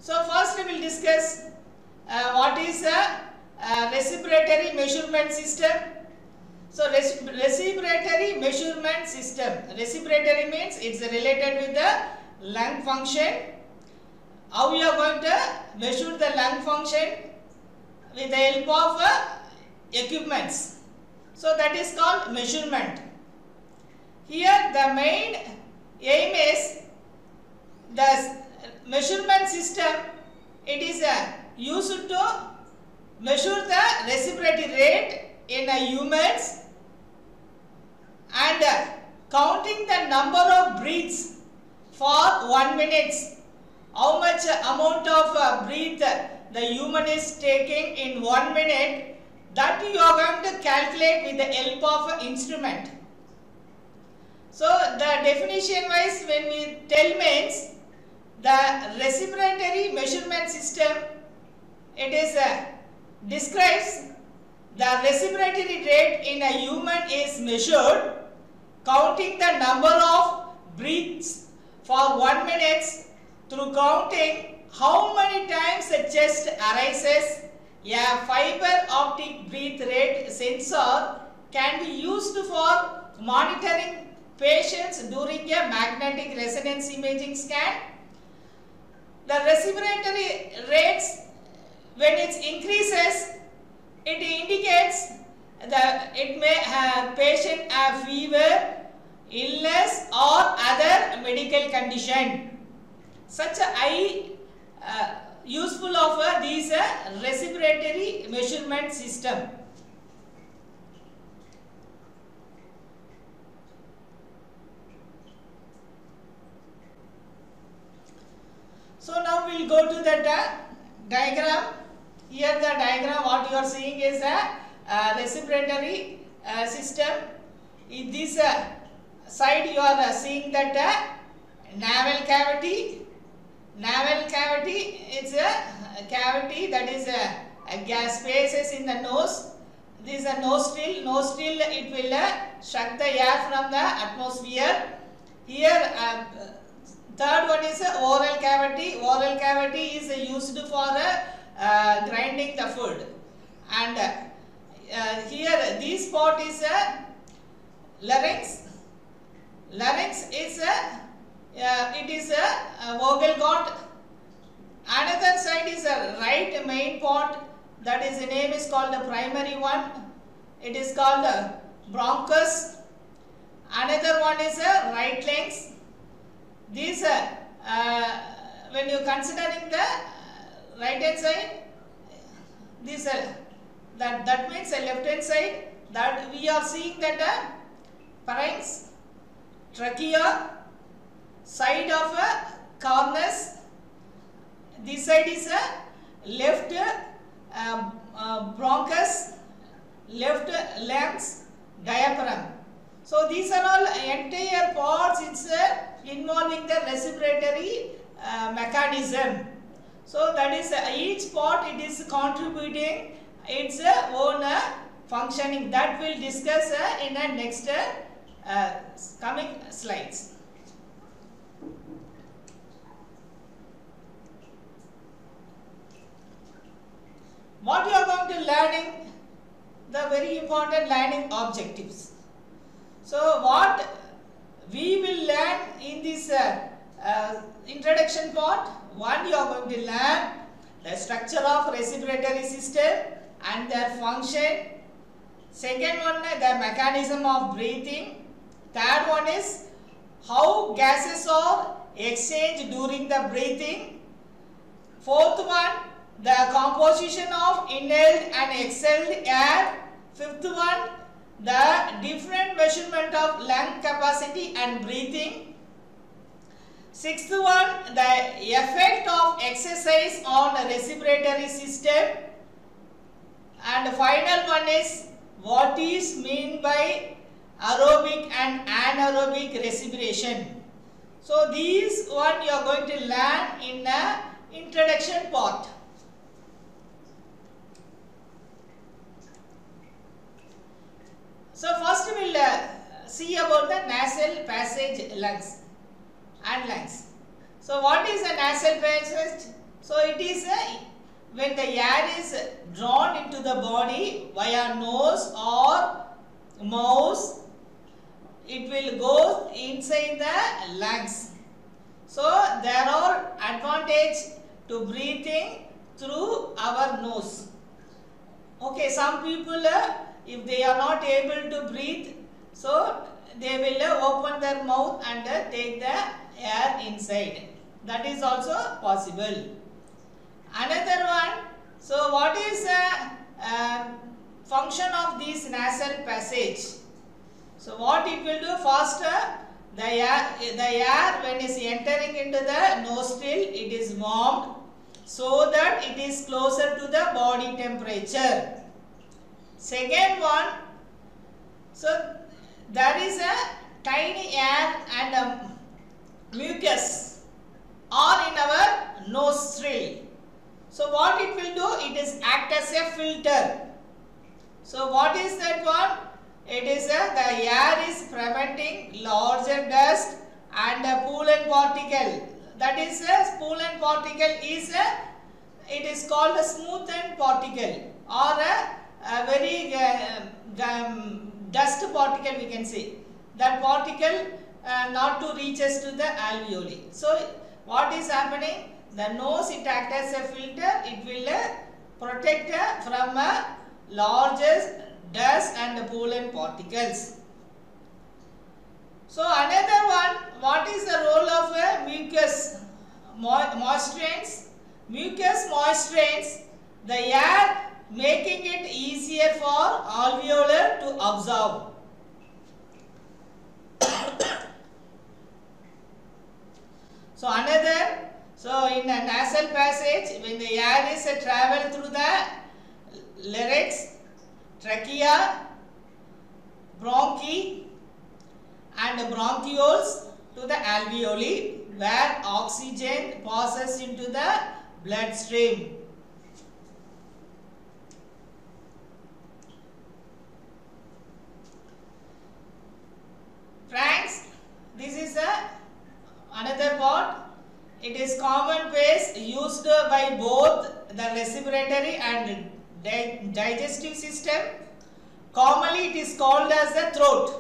So first we will discuss what is a respiratory measurement system. So respiratory measurement system. Respiratory means it's related with the lung function. How we are going to measure the lung function with the help of equipments. So that is called measurement. Here the main aim is the measurement system. It is used to measure the respiratory rate in humans and counting the number of breaths for 1 minute. How much amount of breath the human is taking in 1 minute, that you are going to calculate with the help of instrument. So the definition wise, when we tell means the respiratory measurement system, it is describes the respiratory rate in a human is measured counting the number of breaths for 1 minute through counting how many times the chest arises. A fiber optic breath rate sensor can be used for monitoring patients during a magnetic resonance imaging scan. The respiratory rates, when it increases, it indicates that it may have patient have fever, illness or other medical condition. Such a high useful of these respiratory measurement system. So now we will go to the diagram. Here the diagram what you are seeing is a respiratory system. In this side you are seeing that naval cavity. Naval cavity is a cavity that is a gas spaces in the nose. This is a nostril. Nostril, it will suck the air from the atmosphere. Here third one is oral cavity. Oral cavity is used for grinding the food. And here this part is larynx. Larynx is it is a vocal cord. Another side is a right main part, that is the name is called the primary one. It is called bronchus. Another one is a right larynx. These when you considering the right hand side, this that means the left hand side, that we are seeing that pharynx, trachea, side of cornus. This side is left bronchus, left larynx, diaphragm. So these are all entire parts. It's involving the respiratory mechanism. So that is each part it is contributing its own functioning. That will discuss in the next coming slides. What you are going to learning, the very important learning objectives. So what we will learn in this introduction part, one, you are going to learn the structure of respiratory system and their function. Second one, the mechanism of breathing. Third one is how gases are exchanged during the breathing. Fourth one, the composition of inhaled and exhaled air. Fifth one, the different measurement of lung capacity and breathing. Sixth one, the effect of exercise on the respiratory system. And the final one is what is meant by aerobic and anaerobic respiration. So these one you are going to learn in the introduction part. So first we will see about the nasal passage lungs and lungs. So what is a nasal passage? So it is when the air is drawn into the body via nose or mouth, it will go inside the lungs. So there are advantages to breathing through our nose. Okay, some people if they are not able to breathe, so they will open their mouth and take the air inside. That is also possible. Another one, so what is function of this nasal passage? So what it will do, first the air when is entering into the nostril, it is warmed so that it is closer to the body temperature. Second one, so there is a tiny air and mucus are in our nostril. So what it will do, it is act as a filter. So what is that one? It is the air is preventing larger dust and pollen particle. That is pollen particle is it is called a smoothened particle or a very dust particle, we can say. That particle not to reaches to the alveoli. So what is happening? The nose, it acts as a filter. It will protect from largest dust and pollen particles. So another one, what is the role of mucus moisterants? Mucus moisterants the air, making it easier for alveolar to absorb. So another, so in a nasal passage, when the air is travel through the larynx, trachea, bronchi and bronchioles to the alveoli, where oxygen passes into the bloodstream. Friends, this is another part. It is commonplace used by both the respiratory and digestive system. Commonly it is called as the throat.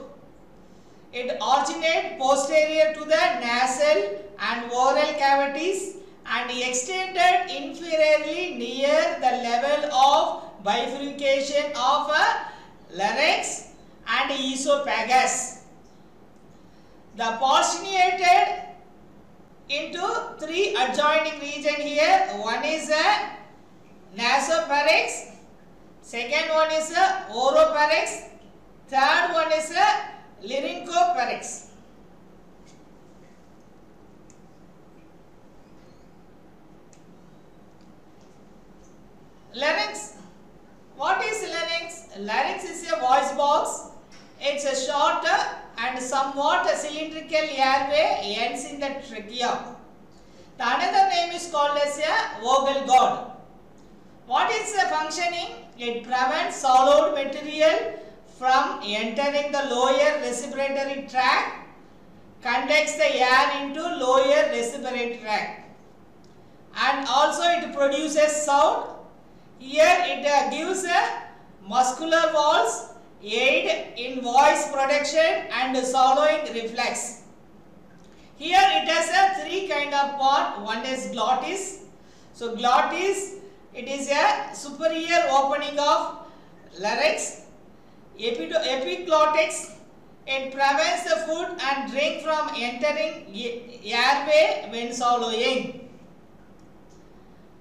It originates posterior to the nasal and oral cavities and extended inferiorly near the level of bifurcation of larynx and esophagus. The portionated into three adjoining region here. One is nasopharynx, second one is oropharynx, third one is laryngopharynx. Larynx. What is larynx? Larynx is a voice box. It's a short and somewhat cylindrical airway ends in the trachea. The another name is called as a vocal cord. What is the functioning? It prevents solid material from entering the lower respiratory tract, conducts the air into lower respiratory tract, and also it produces sound. Here it gives muscular walls, aid in voice production and swallowing reflex. Here it has three kind of part. One is glottis. So glottis, it is a superior opening of larynx. Epiglottis, it prevents the food and drink from entering airway when swallowing.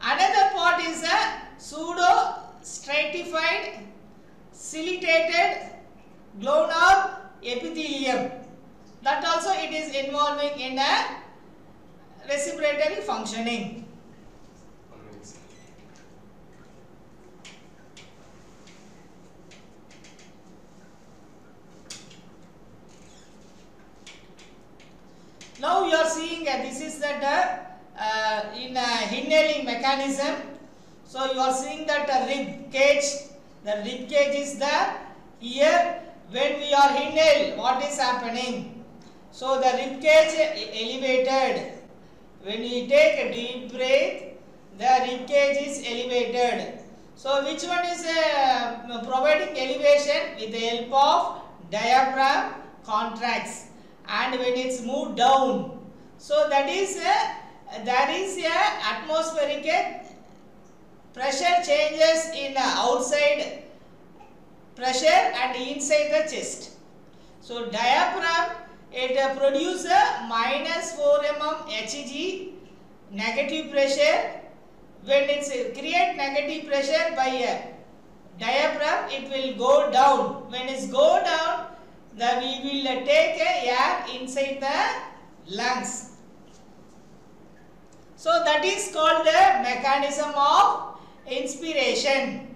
Another part is a pseudo stratified ciliated glenoid epithelium. That also it is involving in a respiratory functioning. Now you are seeing this is that in inhaling mechanism. So you are seeing that rib cage. The rib cage is there. Here when we are inhale, what is happening? So the rib cage elevated. When we take a deep breath, the rib cage is elevated. So which one is providing elevation? With the help of diaphragm contracts, and when it's moved down, so that is there is a atmospheric pressure changes in outside pressure and inside the chest. So diaphragm, it produces minus 4 mm Hg negative pressure. When it's create negative pressure by a diaphragm, it will go down. When it's go down, we will take air inside the lungs. So that is called the mechanism of inspiration.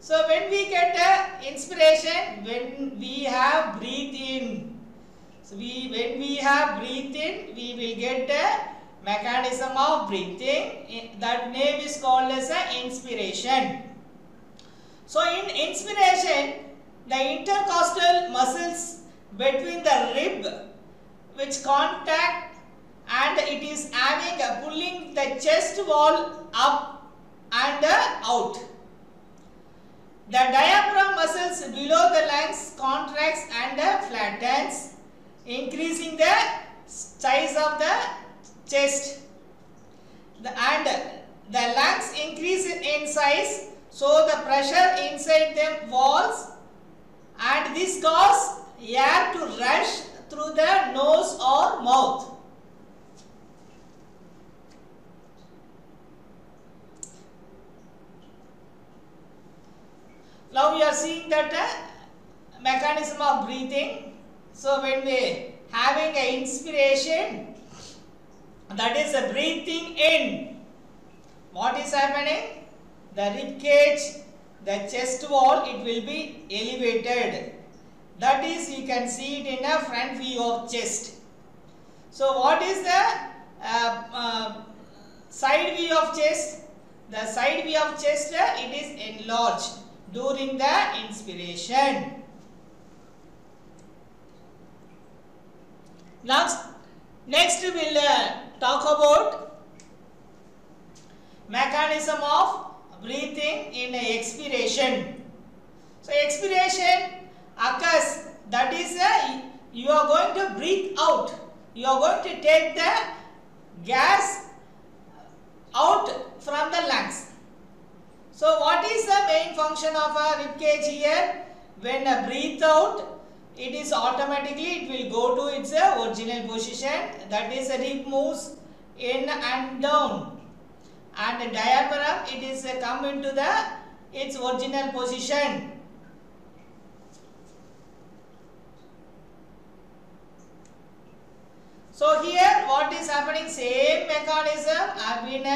So when we get inspiration, when we have breathe in. So when we have breathe in, we will get mechanism of breathing. That name is called as inspiration. So in inspiration, the intercostal muscles between the rib which contact, and it is having pulling the chest wall up and out. The diaphragm muscles below the lungs contracts and flattens, increasing the size of the chest, and the lungs increase in size, so the pressure inside them walls, and this causes air to rush through the nose or mouth. Now we are seeing that mechanism of breathing. So when we having an inspiration, that is a breathing in, what is happening? The rib cage, the chest wall, it will be elevated. That is, you can see it in a front view of chest. So what is the side view of chest? The side view of chest, it is enlarged during the inspiration. Next we will talk about mechanism of breathing in expiration. So expiration occurs, that is you are going to breathe out. You are going to take the gas out from the lungs. So what is the main function of a rib cage here? When breathe out, it is automatically, it will go to its original position. That is, the rib moves in and down, and the diaphragm, it is come into its original position. So here what is happening? Same mechanism have been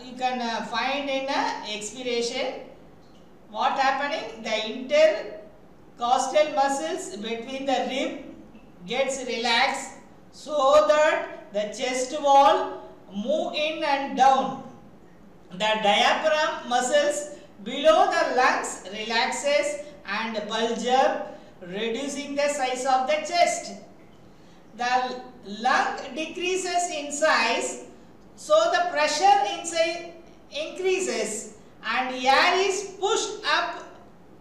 you can find in expiration. What happening? The intercostal muscles between the rib gets relaxed, so that the chest wall move in and down. The diaphragm muscles below the lungs relaxes and bulge up, reducing the size of the chest. The lung decreases in size, so the pressure inside increases and air is pushed up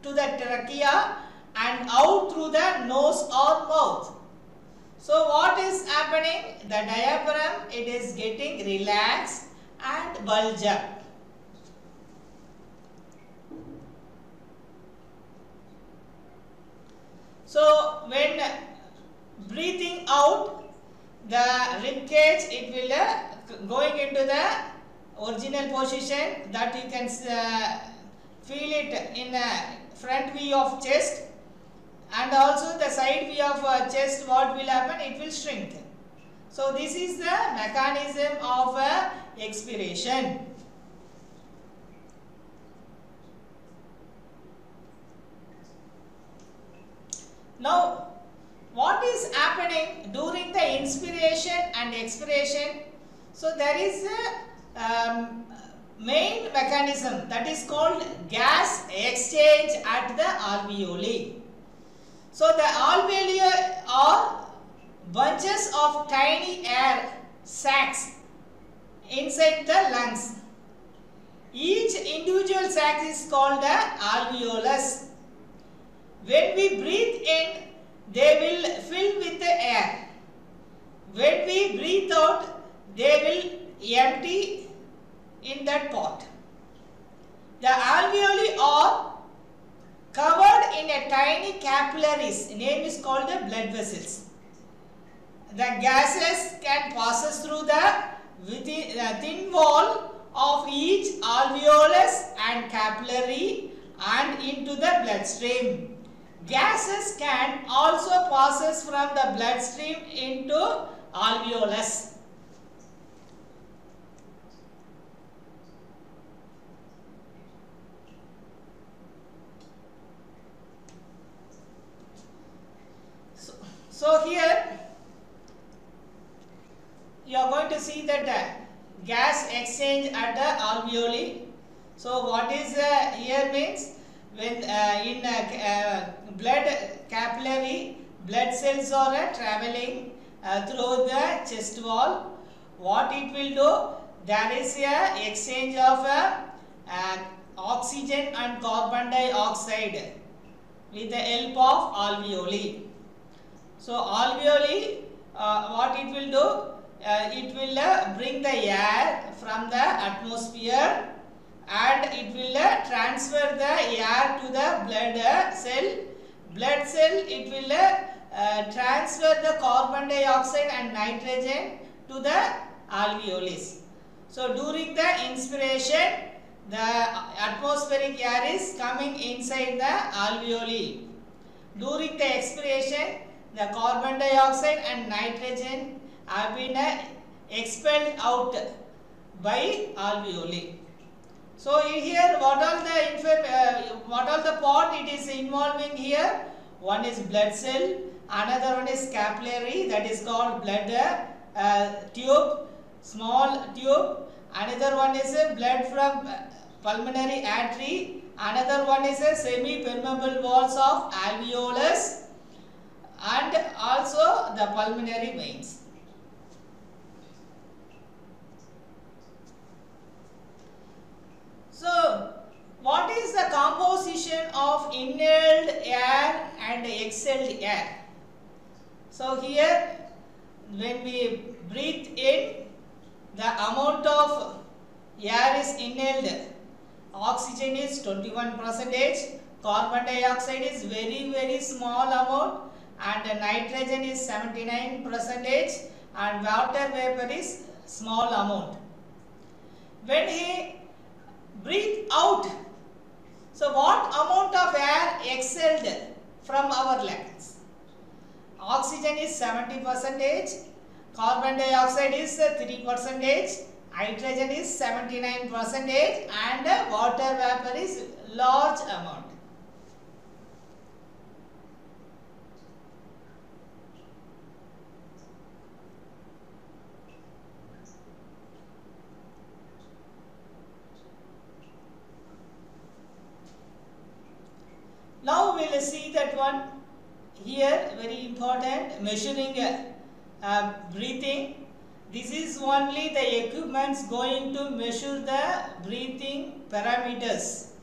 to the trachea and out through the nose or mouth. So what is happening? The diaphragm, it is getting relaxed and bulge up. So when breathing out, the rib cage, it will going into the original position, that you can feel it in front view of chest, and also the side view of chest. What will happen? It will shrink. So this is the mechanism of expiration. Now what is happening during the inspiration and expiration? So there is a main mechanism, that is called gas exchange at the alveoli. So the alveoli are bunches of tiny air sacs inside the lungs. Each individual sac is called the alveolus. When we breathe in, they will fill with the air. When we breathe out, they will empty in that pot. The alveoli are covered in a tiny capillaries. Name is called the blood vessels. The gases can pass through the thin wall of each alveolus and capillary and into the bloodstream. Gases can also pass from the bloodstream into alveolus. So here you are going to see that gas exchange at the alveoli. So what is here means, when in blood capillary, blood cells are traveling through the chest wall. What it will do? There is a exchange of oxygen and carbon dioxide with the help of alveoli. So alveoli, what it will do? It will bring the air from the atmosphere and it will transfer the air to the blood cell. Blood cell, it will transfer the carbon dioxide and nitrogen to the alveolus. So during the inspiration, the atmospheric air is coming inside the alveoli. During the expiration, the carbon dioxide and nitrogen have been expelled out by alveoli. So here, what are the part it is involving here? One is blood cell, another one is capillary, that is called blood tube, small tube. Another one is blood from pulmonary artery. Another one is semi-permeable walls of alveolus and also the pulmonary veins. So, what is the composition of inhaled air and exhaled air? So, here when we breathe in, the amount of air is inhaled. Oxygen is 21%, carbon dioxide is very small amount, and nitrogen is 79% and water vapor is small amount. When he breathe out, so what amount of air exhaled from our lungs? Oxygen is 70%, carbon dioxide is 3%, nitrogen is 79% and water vapor is large amount. Now we will see that one here, very important, measuring breathing. This is only the equipments going to measure the breathing parameters.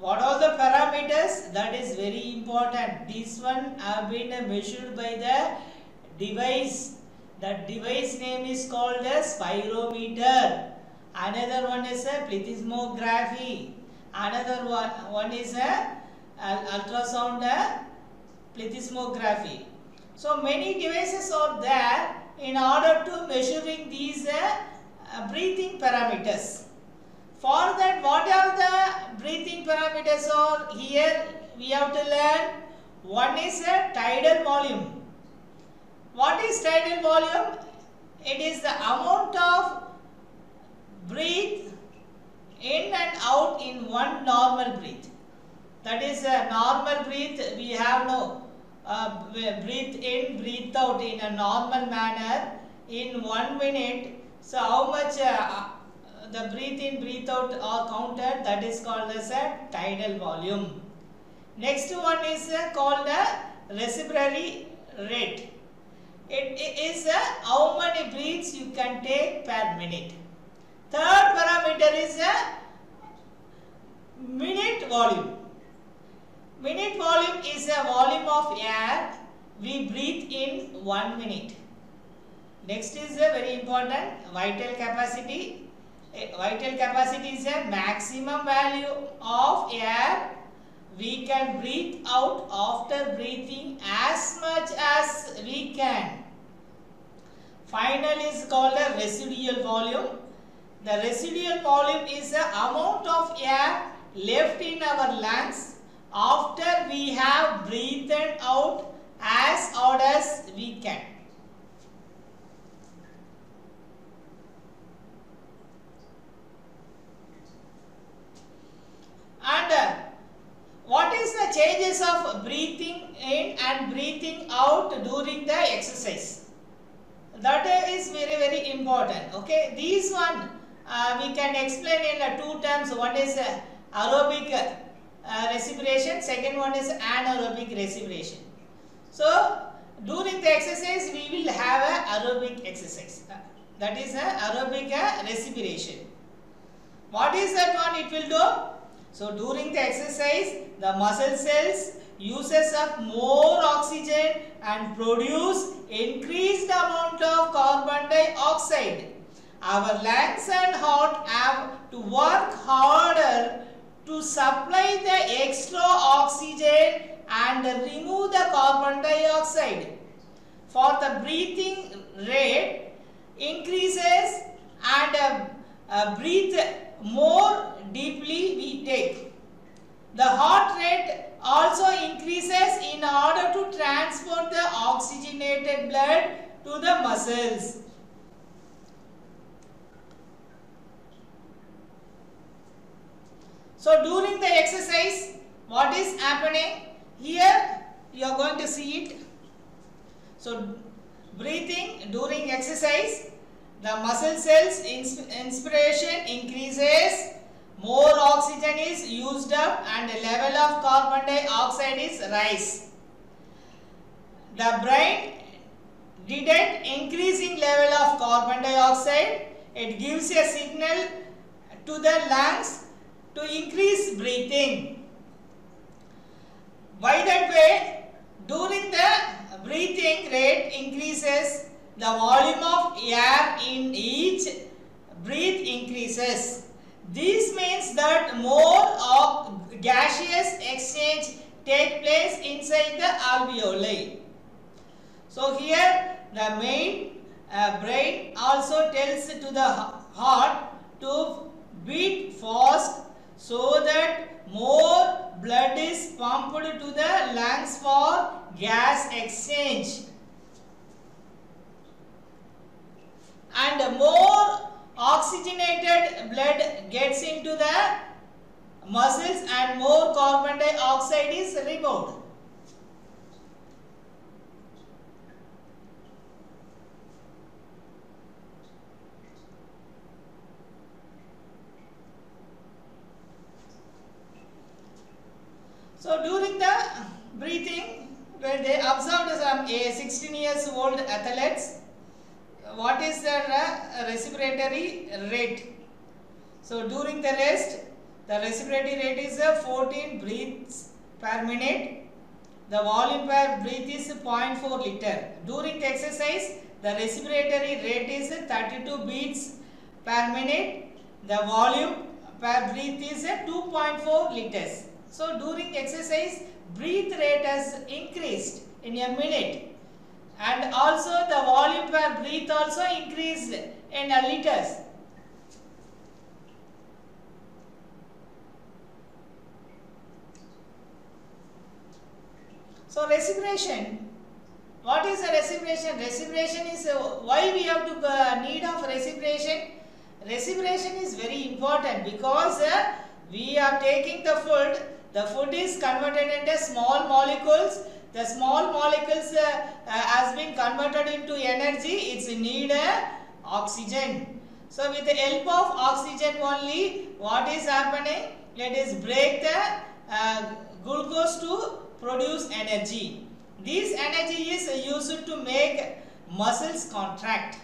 What are the parameters? That is very important. This one have been measured by the device. That device name is called a spirometer. Another one is a plethysmography. Another one is a ultrasound plethysmography. So many devices are there in order to measuring these breathing parameters. For that, what are the breathing parameters are? Here we have to learn. One is a tidal volume. What is tidal volume? It is the amount of breath in and out in one normal breath. That is a normal breath. We have no breathe in, breathe out in a normal manner in 1 minute. So how much the breathe in, breathe out are counted? That is called as a tidal volume. Next one is called a respiratory rate. It is how many breaths you can take per minute. Third parameter is a minute volume. Minute volume is a volume of air we breathe in 1 minute. Next is a very important vital capacity. Vital capacity is a maximum value of air we can breathe out after breathing as much as we can. Final is called a residual volume. The residual volume is the amount of air left in our lungs after we have breathed out as hard as we can. And what is the changes of breathing in and breathing out during the exercise? That is very important. Okay, these one we can explain in two terms. One is aerobic respiration, second one is anaerobic respiration. So during the exercise we will have a aerobic exercise, that is a aerobic respiration. What is that one it will do? So during the exercise the muscle cells uses up more oxygen and produce increased amount of carbon dioxide. Our lungs and heart have to work harder to supply the extra oxygen and remove the carbon dioxide. For the breathing rate increases and breathe more deeply we take. The heart rate also increases in order to transport the oxygenated blood to the muscles. So during the exercise, what is happening? Here you are going to see it. So breathing during exercise, the muscle cells inspiration increases, more oxygen is used up and the level of carbon dioxide is rise. The brain detect increasing level of carbon dioxide. It gives a signal to the lungs to increase breathing. By that way, during the breathing rate increases, the volume of air in each breath increases. This means that more gaseous exchange take place inside the alveoli. So here the main brain also tells to the heart to beat fast so that more blood is pumped to the lungs for gas exchange. And more oxygenated blood gets into the muscles and more carbon dioxide is removed. So during the breathing, when they observed some 16 years old athletes, what is their respiratory rate? So during the rest, the respiratory rate is 14 breaths per minute. The volume per breath is 0.4 liter. During the exercise, the respiratory rate is 32 beats per minute. The volume per breath is 2.4 liters. So during exercise, breath rate has increased in a minute, and also the volume per breath also increased in liters. So respiration. What is a respiration? Respiration is why we have to need of respiration. Respiration is very important because we are taking the food. The food is converted into small molecules. The small molecules has been converted into energy. It's need oxygen. So with the help of oxygen only, what is happening? Let us break the glucose to produce energy. This energy is used to make muscles contract.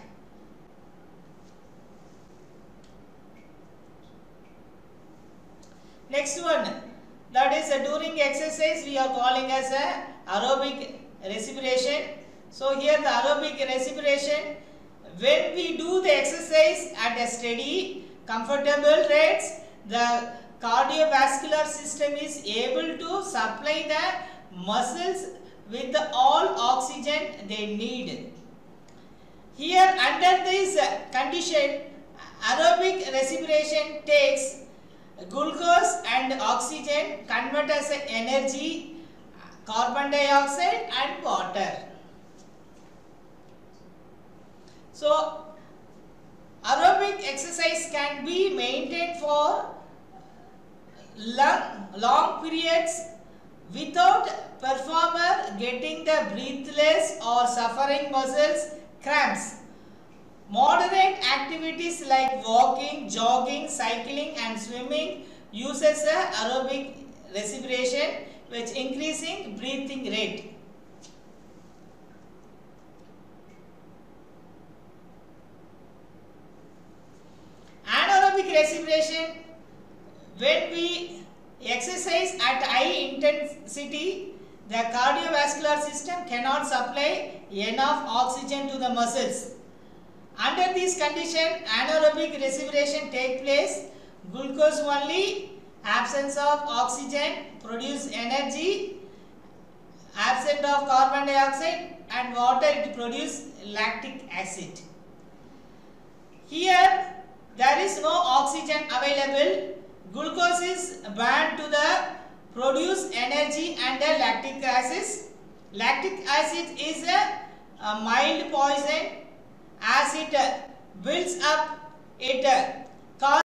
Next one, that is during exercise we are calling as aerobic respiration. So here the aerobic respiration, when we do the exercise at a steady comfortable rates, the cardiovascular system is able to supply the muscles with all oxygen they need. Here under this condition, aerobic respiration takes glucose and oxygen, convert as energy, carbon dioxide and water. So aerobic exercise can be maintained for long periods without performer getting the breathless or suffering muscles cramps. Moderate activities like walking, jogging, cycling and swimming uses aerobic respiration, which increasing breathing rate. Anaerobic respiration, when we exercise at high intensity, the cardiovascular system cannot supply enough oxygen to the muscles. Under this condition, anaerobic respiration takes place. Glucose only, absence of oxygen produce energy, absence of carbon dioxide and water, it produce lactic acid. Here there is no oxygen available. Glucose is burned to the produce energy and the lactic acid. Lactic acid is a mild poison. As it builds up, it causes